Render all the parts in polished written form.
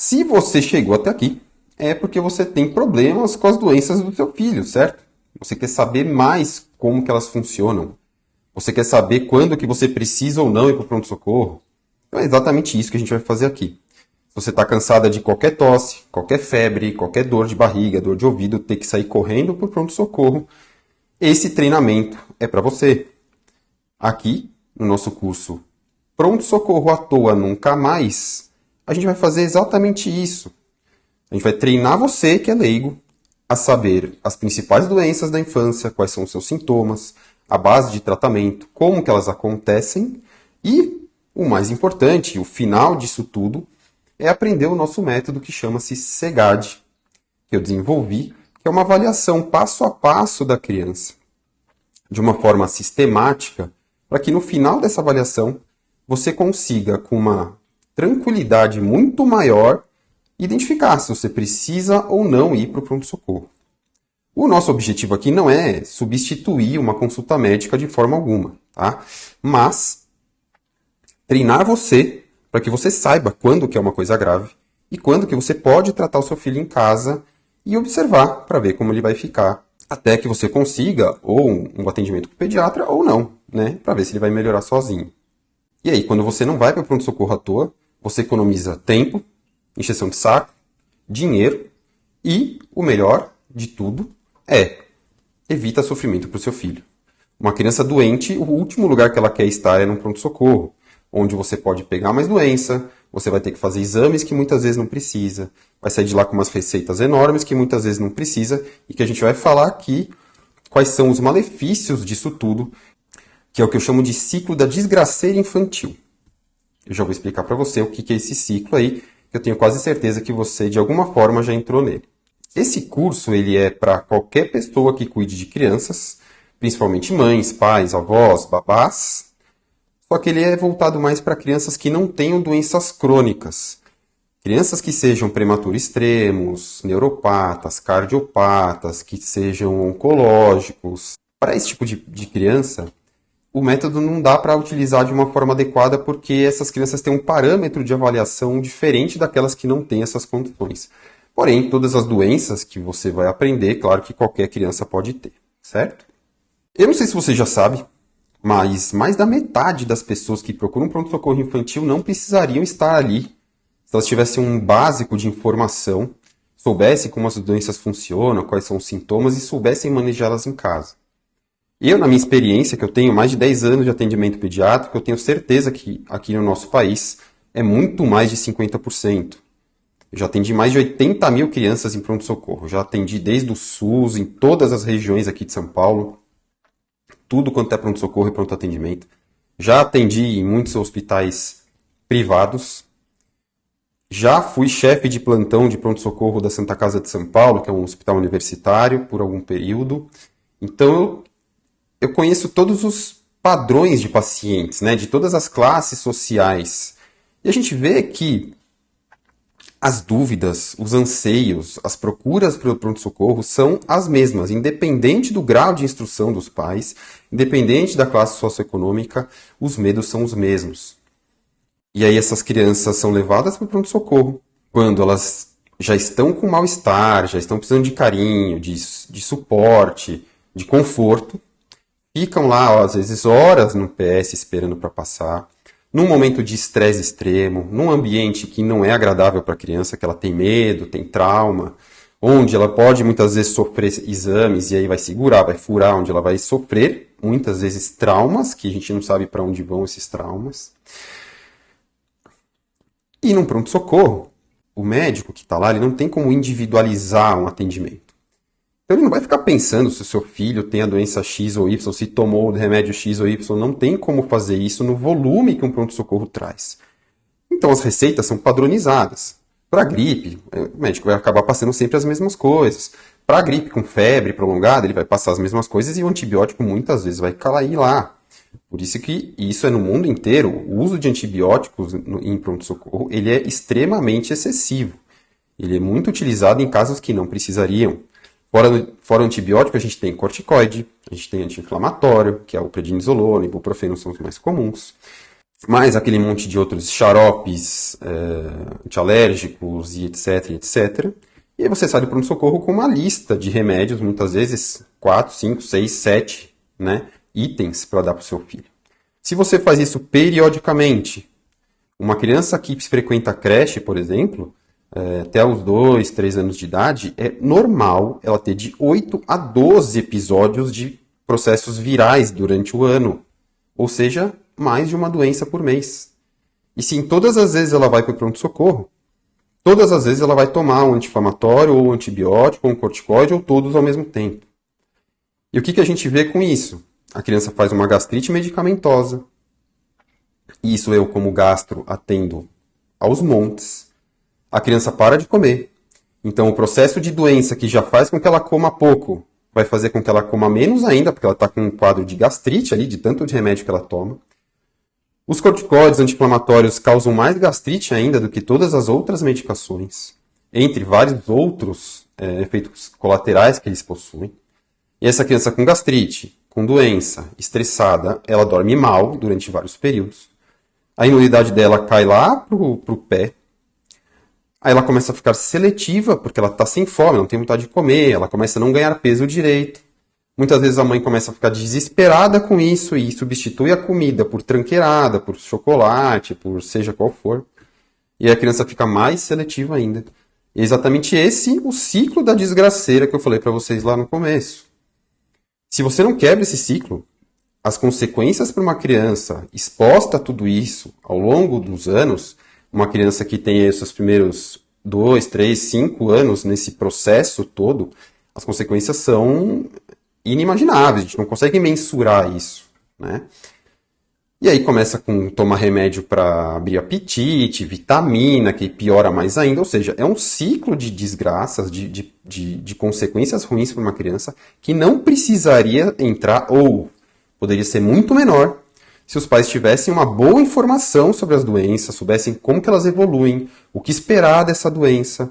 Se você chegou até aqui, é porque você tem problemas com as doenças do seu filho, certo? Você quer saber mais como que elas funcionam. Você quer saber quando que você precisa ou não ir para o pronto-socorro. Então é exatamente isso que a gente vai fazer aqui. Se você está cansada de qualquer tosse, qualquer febre, qualquer dor de barriga, dor de ouvido, ter que sair correndo para o pronto-socorro, esse treinamento é para você. Aqui, no nosso curso Pronto-Socorro à Toa Nunca Mais, a gente vai fazer exatamente isso. A gente vai treinar você, que é leigo, a saber as principais doenças da infância, quais são os seus sintomas, a base de tratamento, como que elas acontecem e, o mais importante, o final disso tudo, é aprender o nosso método que chama-se CEGAD, que eu desenvolvi, que é uma avaliação passo a passo da criança, de uma forma sistemática, para que no final dessa avaliação você consiga, com uma tranquilidade muito maior, identificar se você precisa ou não ir para o pronto-socorro. O nosso objetivo aqui não é substituir uma consulta médica de forma alguma, tá? Mas treinar você para que você saiba quando que é uma coisa grave e quando que você pode tratar o seu filho em casa e observar para ver como ele vai ficar, até que você consiga ou um atendimento com o pediatra ou não, né? Para ver se ele vai melhorar sozinho. E aí, quando você não vai para o pronto-socorro à toa, você economiza tempo, encheção de saco, dinheiro e, o melhor de tudo, evita sofrimento para o seu filho. Uma criança doente, o último lugar que ela quer estar é no pronto-socorro, onde você pode pegar mais doença, você vai ter que fazer exames que muitas vezes não precisa, vai sair de lá com umas receitas enormes que muitas vezes não precisa e que a gente vai falar aqui quais são os malefícios disso tudo, que é o que eu chamo de ciclo da desgraceira infantil. Eu já vou explicar para você o que é esse ciclo aí, que eu tenho quase certeza que você, de alguma forma, já entrou nele. Esse curso ele é para qualquer pessoa que cuide de crianças, principalmente mães, pais, avós, babás, só que ele é voltado mais para crianças que não tenham doenças crônicas. Crianças que sejam prematuros extremos, neuropatas, cardiopatas, que sejam oncológicos. Para esse tipo de criança, o método não dá para utilizar de uma forma adequada porque essas crianças têm um parâmetro de avaliação diferente daquelas que não têm essas condições. Porém, todas as doenças que você vai aprender, claro que qualquer criança pode ter, certo? Eu não sei se você já sabe, mas mais da metade das pessoas que procuram pronto-socorro infantil não precisariam estar ali se elas tivessem um básico de informação, soubessem como as doenças funcionam, quais são os sintomas e soubessem manejá-las em casa. Eu, na minha experiência, que eu tenho mais de 10 anos de atendimento pediátrico, eu tenho certeza que aqui no nosso país é muito mais de 50%. Eu já atendi mais de 80 mil crianças em pronto-socorro. Já atendi desde o SUS, em todas as regiões aqui de São Paulo, tudo quanto é pronto-socorro e pronto-atendimento. Já atendi em muitos hospitais privados. Já fui chefe de plantão de pronto-socorro da Santa Casa de São Paulo, que é um hospital universitário, por algum período. Então, eu conheço todos os padrões de pacientes, né, de todas as classes sociais. E a gente vê que as dúvidas, os anseios, as procuras pelo pronto-socorro são as mesmas, independente do grau de instrução dos pais, independente da classe socioeconômica, os medos são os mesmos. E aí essas crianças são levadas para o pronto-socorro quando elas já estão com mal-estar, já estão precisando de carinho, de suporte, de conforto, ficam lá, às vezes, horas no PS esperando para passar, num momento de estresse extremo, num ambiente que não é agradável para a criança, que ela tem medo, tem trauma, onde ela pode muitas vezes sofrer exames e aí vai segurar, vai furar, onde ela vai sofrer muitas vezes traumas, que a gente não sabe para onde vão esses traumas. E num pronto-socorro, o médico que está lá, ele não tem como individualizar um atendimento. Então ele não vai ficar pensando se o seu filho tem a doença X ou Y, se tomou o remédio X ou Y. Não tem como fazer isso no volume que um pronto-socorro traz. Então as receitas são padronizadas. Para a gripe, o médico vai acabar passando sempre as mesmas coisas. Para a gripe com febre prolongada, ele vai passar as mesmas coisas e o antibiótico muitas vezes vai cair lá. Por isso que isso é no mundo inteiro. O uso de antibióticos em pronto-socorro ele é extremamente excessivo. Ele é muito utilizado em casos que não precisariam. Fora o antibiótico, a gente tem corticoide, a gente tem anti-inflamatório, que é o prednisolona, ibuprofeno são os mais comuns. mais aquele monte de outros xaropes antialérgicos e etc, etc. E aí você sai do pronto-socorro com uma lista de remédios, muitas vezes 4, 5, 6, 7, né, itens para dar para o seu filho. Se você faz isso periodicamente, uma criança que frequenta a creche, por exemplo, até os 2, 3 anos de idade, é normal ela ter de 8 a 12 episódios de processos virais durante o ano. Ou seja, mais de uma doença por mês. E sim, todas as vezes ela vai para o pronto-socorro, todas as vezes ela vai tomar um anti-inflamatório, ou um antibiótico, ou um corticoide, ou todos ao mesmo tempo. E o que a gente vê com isso? A criança faz uma gastrite medicamentosa. Isso eu, como gastro, atendo aos montes. A criança para de comer. Então, o processo de doença que já faz com que ela coma pouco, vai fazer com que ela coma menos ainda, porque ela está com um quadro de gastrite ali, de tanto de remédio que ela toma. Os corticoides anti-inflamatórios causam mais gastrite ainda do que todas as outras medicações, entre vários outros efeitos colaterais que eles possuem. E essa criança com gastrite, com doença, estressada, ela dorme mal durante vários períodos. A imunidade dela cai lá pro pé. Aí ela começa a ficar seletiva, porque ela está sem fome, não tem vontade de comer, ela começa a não ganhar peso direito. Muitas vezes a mãe começa a ficar desesperada com isso e substitui a comida por tranqueirada, por chocolate, por seja qual for. E a criança fica mais seletiva ainda. E é exatamente esse o ciclo da desgraceira que eu falei para vocês lá no começo. Se você não quebra esse ciclo, as consequências para uma criança exposta a tudo isso ao longo dos anos, uma criança que tem os seus primeiros 2, 3, 5 anos nesse processo todo, as consequências são inimagináveis, a gente não consegue mensurar isso, né? E aí começa com tomar remédio para abrir apetite, vitamina, que piora mais ainda, ou seja, é um ciclo de desgraças, de consequências ruins para uma criança que não precisaria entrar, ou poderia ser muito menor, se os pais tivessem uma boa informação sobre as doenças, soubessem como que elas evoluem, o que esperar dessa doença,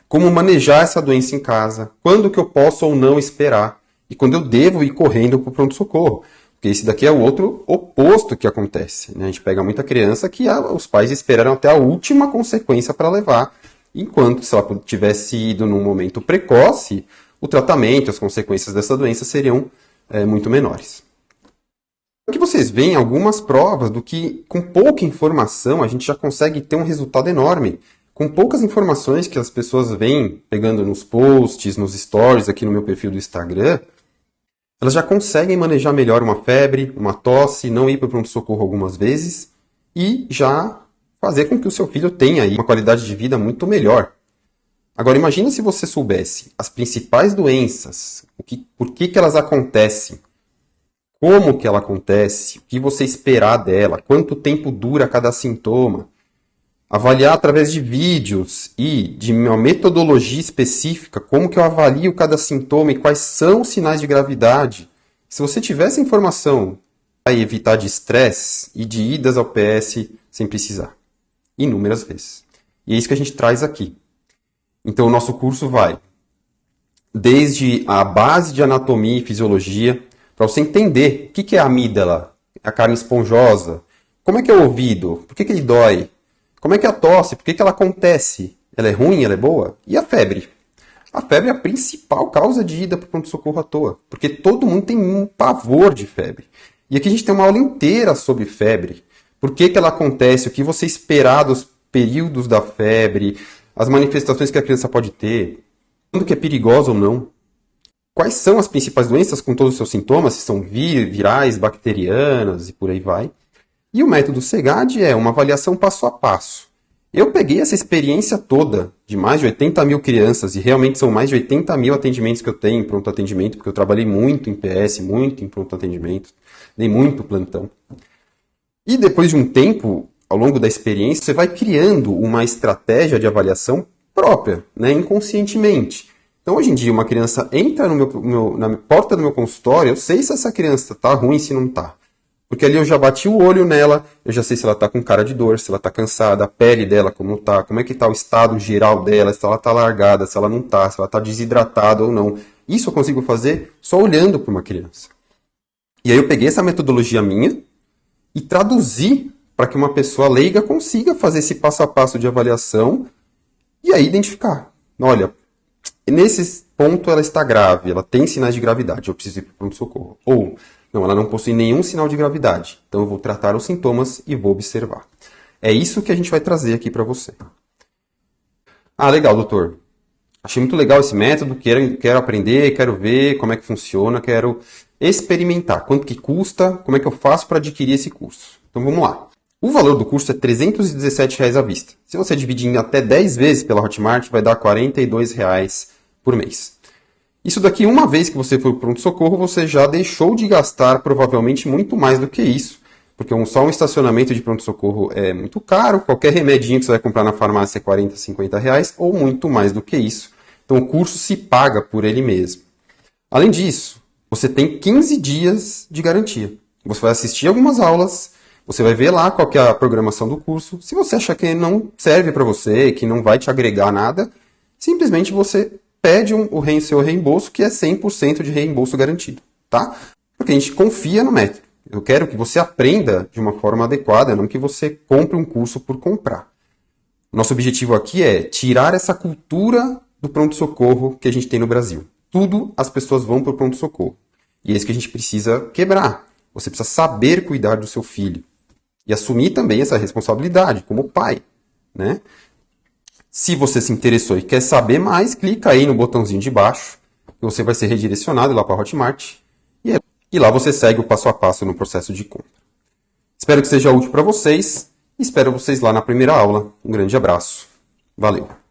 como manejar essa doença em casa, quando que eu posso ou não esperar, e quando eu devo ir correndo para o pronto-socorro. Porque esse daqui é o outro oposto que acontece, né? A gente pega muita criança que os pais esperaram até a última consequência para levar, enquanto se ela tivesse ido num momento precoce, o tratamento, as consequências dessa doença seriam muito menores. Aqui vocês veem algumas provas do que, com pouca informação, a gente já consegue ter um resultado enorme. Com poucas informações que as pessoas vêm pegando nos posts, nos stories, aqui no meu perfil do Instagram, elas já conseguem manejar melhor uma febre, uma tosse, não ir para o pronto-socorro algumas vezes e já fazer com que o seu filho tenha aí uma qualidade de vida muito melhor. Agora, imagina se você soubesse as principais doenças, por que elas acontecem, como que ela acontece, o que você esperar dela, quanto tempo dura cada sintoma. Avaliar através de vídeos e de uma metodologia específica, como que eu avalio cada sintoma e quais são os sinais de gravidade. Se você tivesse informação, vai evitar de estresse e de idas ao PS sem precisar. Inúmeras vezes. E é isso que a gente traz aqui. Então o nosso curso vai desde a base de anatomia e fisiologia, para você entender o que é a amígdala, a carne esponjosa, como é que é o ouvido, por que ele dói, como é que é a tosse, por que ela acontece, ela é ruim, ela é boa, e a febre. A febre é a principal causa de ida para o pronto-socorro à toa, porque todo mundo tem um pavor de febre. E aqui a gente tem uma aula inteira sobre febre, por que ela acontece, o que você esperar dos períodos da febre, as manifestações que a criança pode ter, quando que é perigosa ou não. Quais são as principais doenças com todos os seus sintomas, se são virais, bacterianas e por aí vai. E o método CEGAD é uma avaliação passo a passo. Eu peguei essa experiência toda de mais de 80 mil crianças, e realmente são mais de 80 mil atendimentos que eu tenho em pronto atendimento, porque eu trabalhei muito em PS, muito em pronto atendimento, dei muito plantão. E depois de um tempo, ao longo da experiência, você vai criando uma estratégia de avaliação própria, né, inconscientemente. Então, hoje em dia, uma criança entra na porta do meu consultório, eu sei se essa criança está ruim, se não está. Porque ali eu já bati o olho nela, eu já sei se ela está com cara de dor, se ela está cansada, a pele dela como está, como é que está o estado geral dela, se ela está largada, se ela não está, se ela está desidratada ou não. Isso eu consigo fazer só olhando para uma criança. E aí eu peguei essa metodologia minha e traduzir para que uma pessoa leiga consiga fazer esse passo a passo de avaliação e aí identificar. Olha, nesse ponto ela está grave, ela tem sinais de gravidade, eu preciso ir para o pronto-socorro. Ou, não, ela não possui nenhum sinal de gravidade, então eu vou tratar os sintomas e vou observar. É isso que a gente vai trazer aqui para você. Ah, legal, doutor. Achei muito legal esse método, quero aprender, quero ver como é que funciona, quero experimentar. Quanto que custa, como é que eu faço para adquirir esse curso? Então vamos lá. O valor do curso é R$ 317 à vista. Se você dividir em até 10 vezes pela Hotmart, vai dar R$ 42 por mês. Isso daqui, uma vez que você for para o pronto-socorro, você já deixou de gastar provavelmente muito mais do que isso. Porque só um estacionamento de pronto-socorro é muito caro, qualquer remedinho que você vai comprar na farmácia é 40, 50 reais, ou muito mais do que isso. Então o curso se paga por ele mesmo. Além disso, você tem 15 dias de garantia. Você vai assistir algumas aulas, você vai ver lá qual que é a programação do curso. Se você achar que não serve para você, que não vai te agregar nada, simplesmente você pede o seu reembolso, que é 100% de reembolso garantido, tá? Porque a gente confia no método. Eu quero que você aprenda de uma forma adequada, não que você compre um curso por comprar. Nosso objetivo aqui é tirar essa cultura do pronto-socorro que a gente tem no Brasil. Tudo as pessoas vão para o pronto-socorro. E é isso que a gente precisa quebrar. Você precisa saber cuidar do seu filho. E assumir também essa responsabilidade como pai, né? Se você se interessou e quer saber mais, clica aí no botãozinho de baixo, que você vai ser redirecionado lá para a Hotmart. E lá você segue o passo a passo no processo de compra. Espero que seja útil para vocês. Espero vocês lá na primeira aula. Um grande abraço. Valeu!